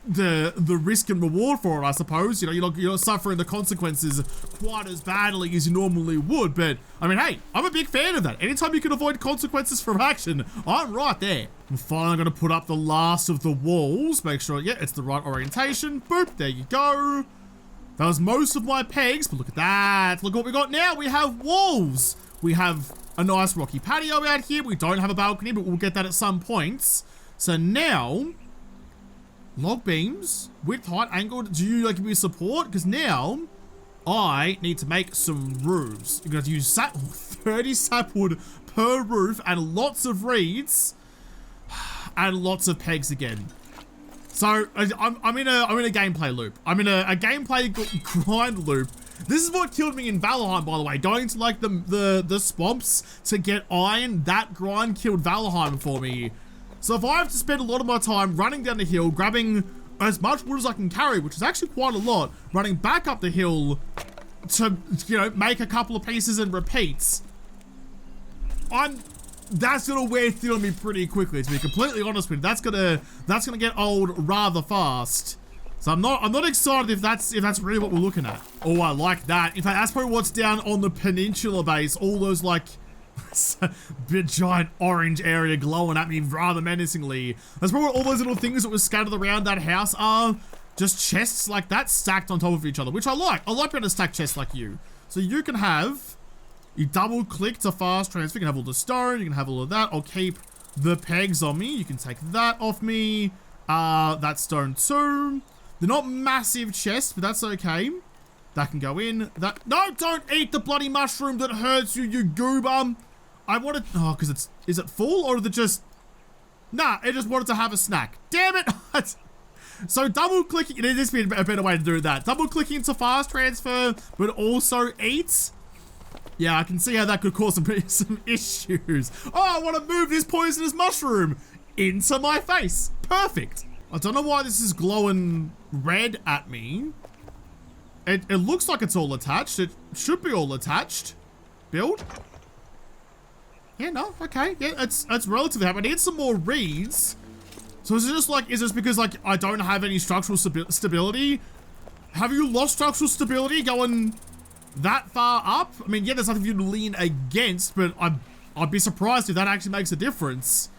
the risk and reward for it, I suppose. You know, you're not suffering the consequences quite as badly as you normally would. But I mean, hey, I'm a big fan of that. Anytime you can avoid consequences from action, I'm right there. I'm finally gonna put up the last of the walls. Make sure, yeah, it's the right orientation. Boop, there you go. That was most of my pegs, but look at that. Look what we got now. We have walls. We have a nice rocky patio out here. We don't have a balcony, but we'll get that at some points. So now, log beams, width, height, angle. Do you like give me support? Because now I need to make some roofs. You're going to use 30 sapwood per roof and lots of reeds and lots of pegs again. So I'm in a gameplay loop. I'm in a gameplay grind loop. This is what killed me in Valheim, by the way. Going to like the swamps to get iron, that grind killed Valheim for me. So if I have to spend a lot of my time running down the hill, grabbing as much wood as I can carry, which is actually quite a lot, running back up the hill to, you know, make a couple of pieces and repeats, that's gonna wear thin on me pretty quickly, to be completely honest with you. That's gonna get old rather fast. So I'm not excited if that's really what we're looking at. Oh, I like that. In fact, that's probably what's down on the peninsula base. All those like big giant orange area glowing at me rather menacingly. That's probably what all those little things that were scattered around that house are. Just chests like that stacked on top of each other, which I like. I like being able to stack chests like you. So you can have, you double click to fast transfer. You can have all the stone, you can have all of that. I'll keep the pegs on me. You can take that off me. That stone too. They're not massive chests, but that's okay. That can go in. No, don't eat the bloody mushroom that hurts you, you goober. I wanted, oh, because is it full or did it just, nah, it just wanted to have a snack. Damn it. So double clicking, it is a better way to do that. Double clicking to fast transfer, but also eat. Yeah, I can see how that could cause some issues. Oh, I want to move this poisonous mushroom into my face. Perfect. I don't know why this is glowing red at me. It looks like it's all attached. It should be all attached. Build. Yeah, no, okay. Yeah, it's relatively happy. I need some more reeds. So is it just like, is this because like I don't have any structural stability? Have you lost structural stability going that far up? I mean, yeah, there's nothing for you to lean against, but I'd be surprised if that actually makes a difference.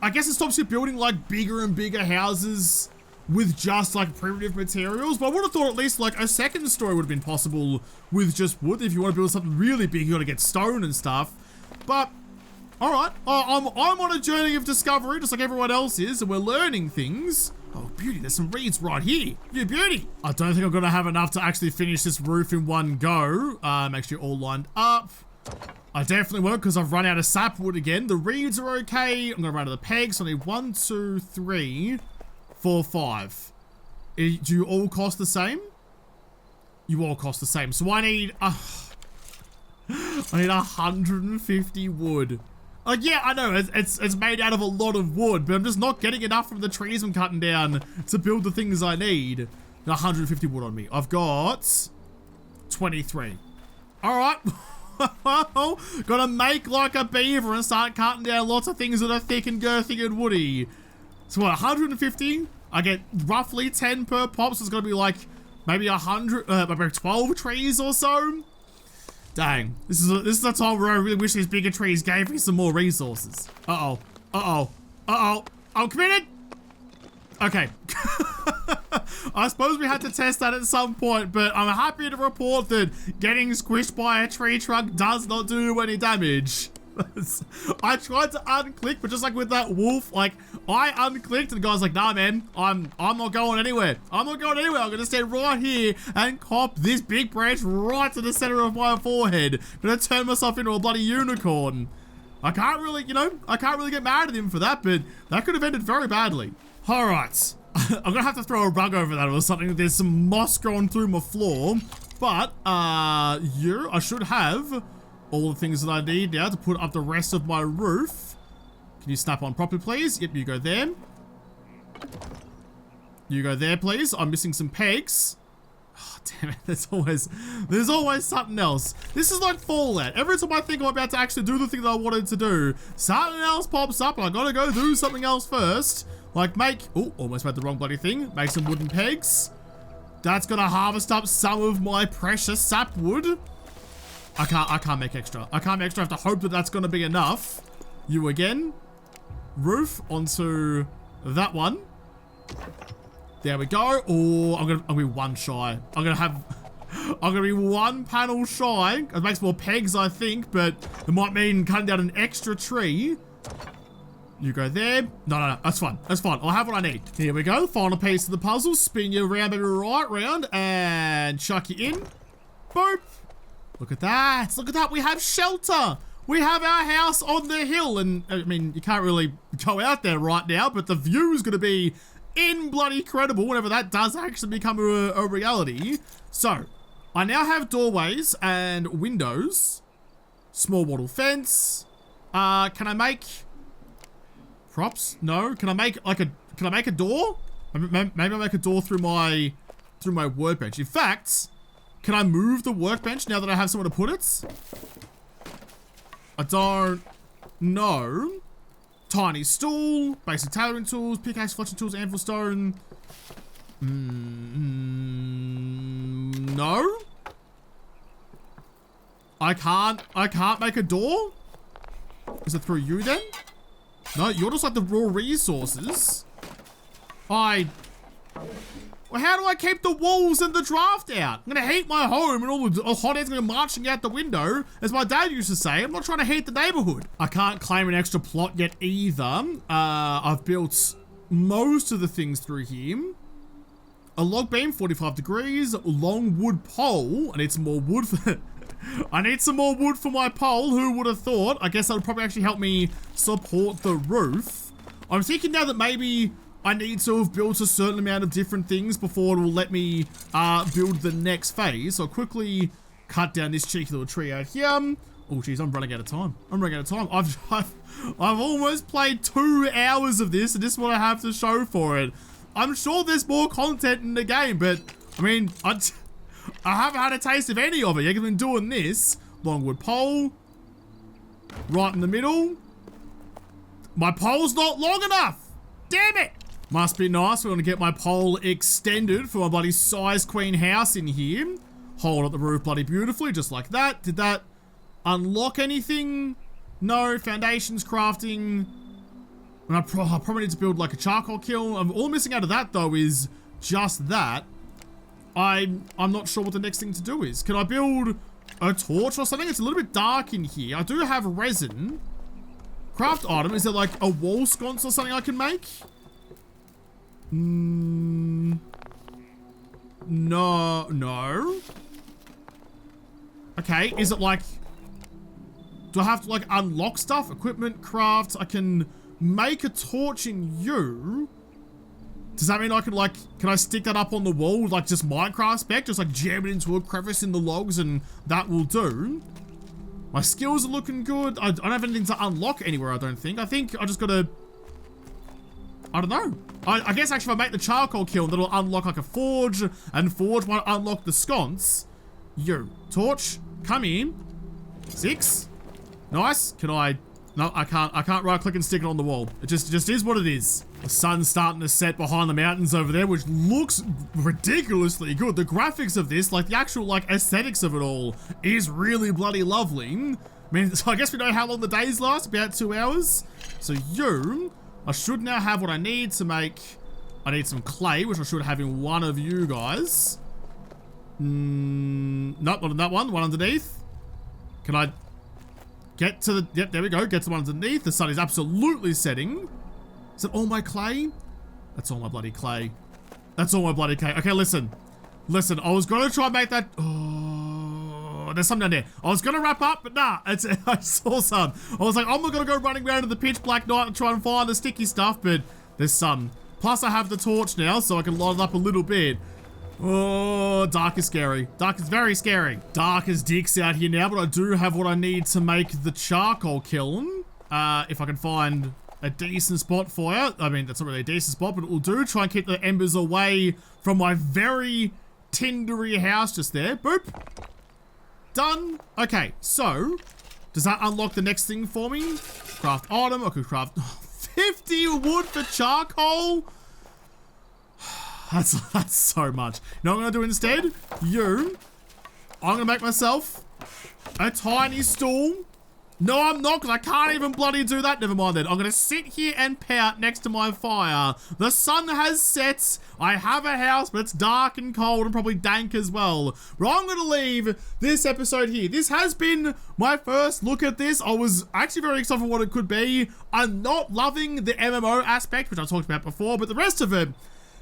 I guess it stops you building like bigger and bigger houses with just like primitive materials, but I would have thought at least like a second story would have been possible with just wood. If you want to build something really big, you got to get stone and stuff. But all right, I'm on a journey of discovery, just like everyone else is, and we're learning things. Oh, beauty, there's some reeds right here. You beauty. I don't think I'm gonna have enough to actually finish this roof in one go. Make sure you're all lined up. I definitely won't because I've run out of sapwood again. The reeds are okay. I'm gonna run out of the pegs. So I need 1, 2, 3, 4, 5. Do you all cost the same? You all cost the same. So I need 150 wood. Like, yeah, I know, it's made out of a lot of wood, but I'm just not getting enough from the trees I'm cutting down to build the things I need. 150 wood on me. I've got 23. All right. Gotta make like a beaver and start cutting down lots of things that are thick and girthy and woody. So what, 150? I get roughly 10 per pop, so it's gonna be like maybe 100, maybe 12 trees or so. Dang, this is a time where I really wish these bigger trees gave me some more resources. Uh-oh, uh-oh, uh-oh, I'm committed! Okay. I suppose we had to test that at some point, but I'm happy to report that getting squished by a tree trunk does not do any damage. I tried to unclick, but just like with that wolf, like I unclicked and the guy's like, nah man, I'm not going anywhere. I'm not going anywhere. I'm gonna stay right here and cop this big branch right to the center of my forehead. I'm gonna turn myself into a bloody unicorn. I can't really, you know, I can't really get mad at him for that, but that could have ended very badly. All right, I'm gonna have to throw a rug over that or something. There's some moss growing through my floor, but I should have all the things that I need now to put up the rest of my roof. Can you snap on properly, please? Yep, you go there. You go there, please. I'm missing some pegs. Oh, damn it, there's always something else. This is like Fallout. Every time I think I'm about to actually do the thing that I wanted to do, something else pops up and I gotta go do something else first. Like almost made the wrong bloody thing. Make some wooden pegs. That's gonna harvest up some of my precious sapwood. I can't make extra. I can't make extra. I have to hope that that's gonna be enough. You again. Roof onto that one. There we go. Oh, I'm gonna be one shy. I'm gonna be one panel shy. It makes more pegs, I think, but it might mean cutting down an extra tree. You go there. No, that's fine. That's fine. I'll have what I need. Here we go. Final piece of the puzzle. Spin you around, maybe right round, and chuck you in. Boop. Look at that. Look at that. We have shelter. We have our house on the hill, and I mean, you can't really go out there right now, but the view is going to be in bloody credible whenever that does actually become a reality. So, I now have doorways and windows. Small wattle fence. Can I make props? No. Can I make a door? Maybe I'll make a door through my workbench. In fact, can I move the workbench now that I have somewhere to put it? I don't know. Tiny stool, basic tailoring tools, pickaxe, fletching tools, anvil stone. No. I can't make a door? Is it through you then? No, you're just like the raw resources. Well, how do I keep the walls and the draft out? I'm gonna heat my home and all the hot air's gonna be marching out the window. As my dad used to say, I'm not trying to heat the neighborhood. I can't claim an extra plot yet either. I've built most of the things through here. A log beam, 45 degrees, long wood pole. I need some more wood for I need some more wood for my pole. Who would have thought? I guess that would probably actually help me support the roof. I'm thinking now that maybe I need to have built a certain amount of different things before it will let me build the next phase. So I'll quickly cut down this cheeky little tree out here. Oh geez, I'm running out of time. I've almost played 2 hours of this, and this is what I have to show for it. I'm sure there's more content in the game, but I mean, I haven't had a taste of any of it. You've been doing this. Longwood pole. Right in the middle. My pole's not long enough. Damn it. Must be nice. We're going to get my pole extended for my bloody size queen house in here. Hold up the roof bloody beautifully, just like that. Did that unlock anything? No. Foundations, crafting. And I probably need to build like a charcoal kiln. All I'm missing out of that though is just that. I'm not sure what the next thing to do is. Can I build a torch or something? It's a little bit dark in here. I do have resin. Craft item. Is there like a wall sconce or something I can make? No. Okay, is it like... Do I have to like unlock stuff? Equipment, craft. I can make a torch in you. Does that mean I can like... Can I stick that up on the wall with like just Minecraft spec? Just like jam it into a crevice in the logs and that will do. My skills are looking good. I don't have anything to unlock anywhere, I don't think. I think I just gotta... I don't know. I guess actually if I make the charcoal kiln, that'll unlock like a forge, and forge might unlock the sconce. Yo, torch, come in. 6. Nice. Can I... No, I can't right click and stick it on the wall. It just is what it is. The sun's starting to set behind the mountains over there, which looks ridiculously good. The graphics of this, like the actual like aesthetics of it all, is really bloody lovely. I mean, so I guess we know how long the days last, about 2 hours. So I should now have what I need to make... I need some clay, which I should have in one of you guys. Nope, not in that one. One underneath. Can I get to the... Yep, there we go. Get to one underneath. The sun is absolutely setting. Is that all my clay? That's all my bloody clay. That's all my bloody clay. Okay, listen. Listen, I was going to try and make that... Oh, there's some down there. I was going to wrap up, but nah. I saw some. I was like, I'm not going to go running around in the pitch black night and try and find the sticky stuff, but there's some. Plus, I have the torch now, so I can light it up a little bit. Oh, dark is scary. Dark is very scary. Dark as dicks out here now, but I do have what I need to make the charcoal kiln. If I can find a decent spot for it. I mean, that's not really a decent spot, but it will do. Try and keep the embers away from my very tindery house just there. Boop. Done. Okay, so does that unlock the next thing for me? Craft item. I could craft 50 wood for charcoal. That's so much. You know what I'm gonna do instead? I'm gonna make myself a tiny stool. No, I'm not, because I can't even bloody do that. Never mind then. I'm gonna sit here and pout next to my fire. The sun has set. I have a house, but it's dark and cold and probably dank as well. But I'm gonna leave this episode here. This has been my first look at this. I was actually very excited for what it could be. I'm not loving the MMO aspect, which I talked about before, but the rest of it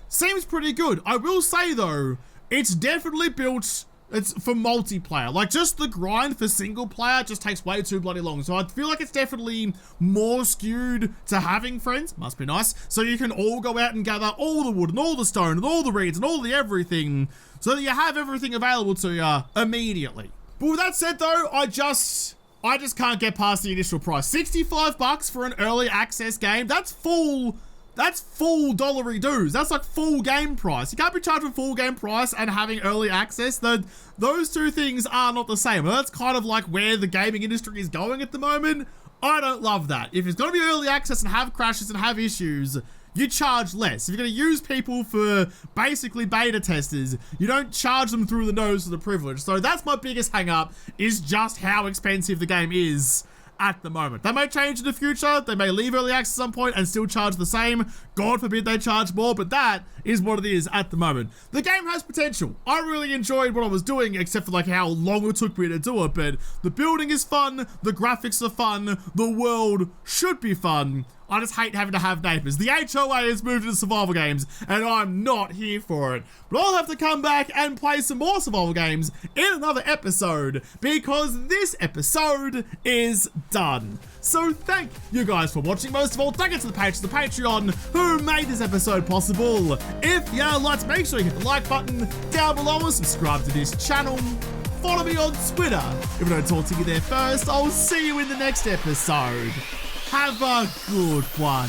seems pretty good. I will say though, it's definitely built, it's for multiplayer. Like just the grind for single player just takes way too bloody long. So I feel like it's definitely more skewed to having friends. Must be nice. So you can all go out and gather all the wood and all the stone and all the reeds and all the everything, so that you have everything available to you immediately. But with that said though, I just can't get past the initial price. 65 bucks for an early access game. That's full dollary dues. That's like full game price. You can't be charged for full game price and having early access. Those two things are not the same. And that's kind of like where the gaming industry is going at the moment. I don't love that. If it's going to be early access and have crashes and have issues, you charge less. If you're going to use people for basically beta testers, you don't charge them through the nose for the privilege. So that's my biggest hang up, is just how expensive the game is at the moment. That may change in the future. They may leave early access at some point and still charge the same. God forbid they charge more, but that is what it is at the moment. The game has potential. I really enjoyed what I was doing, except for like how long it took me to do it, but the building is fun, the graphics are fun, the world should be fun. I just hate having to have neighbors. The HOA has moved into survival games, and I'm not here for it. But I'll have to come back and play some more survival games in another episode, because this episode is done. So thank you guys for watching. Most of all, thank you to the patrons of the Patreon who made this episode possible. If you liked, make sure you hit the like button down below and subscribe to this channel. Follow me on Twitter. If I don't talk to you there first, I'll see you in the next episode. Have a good one.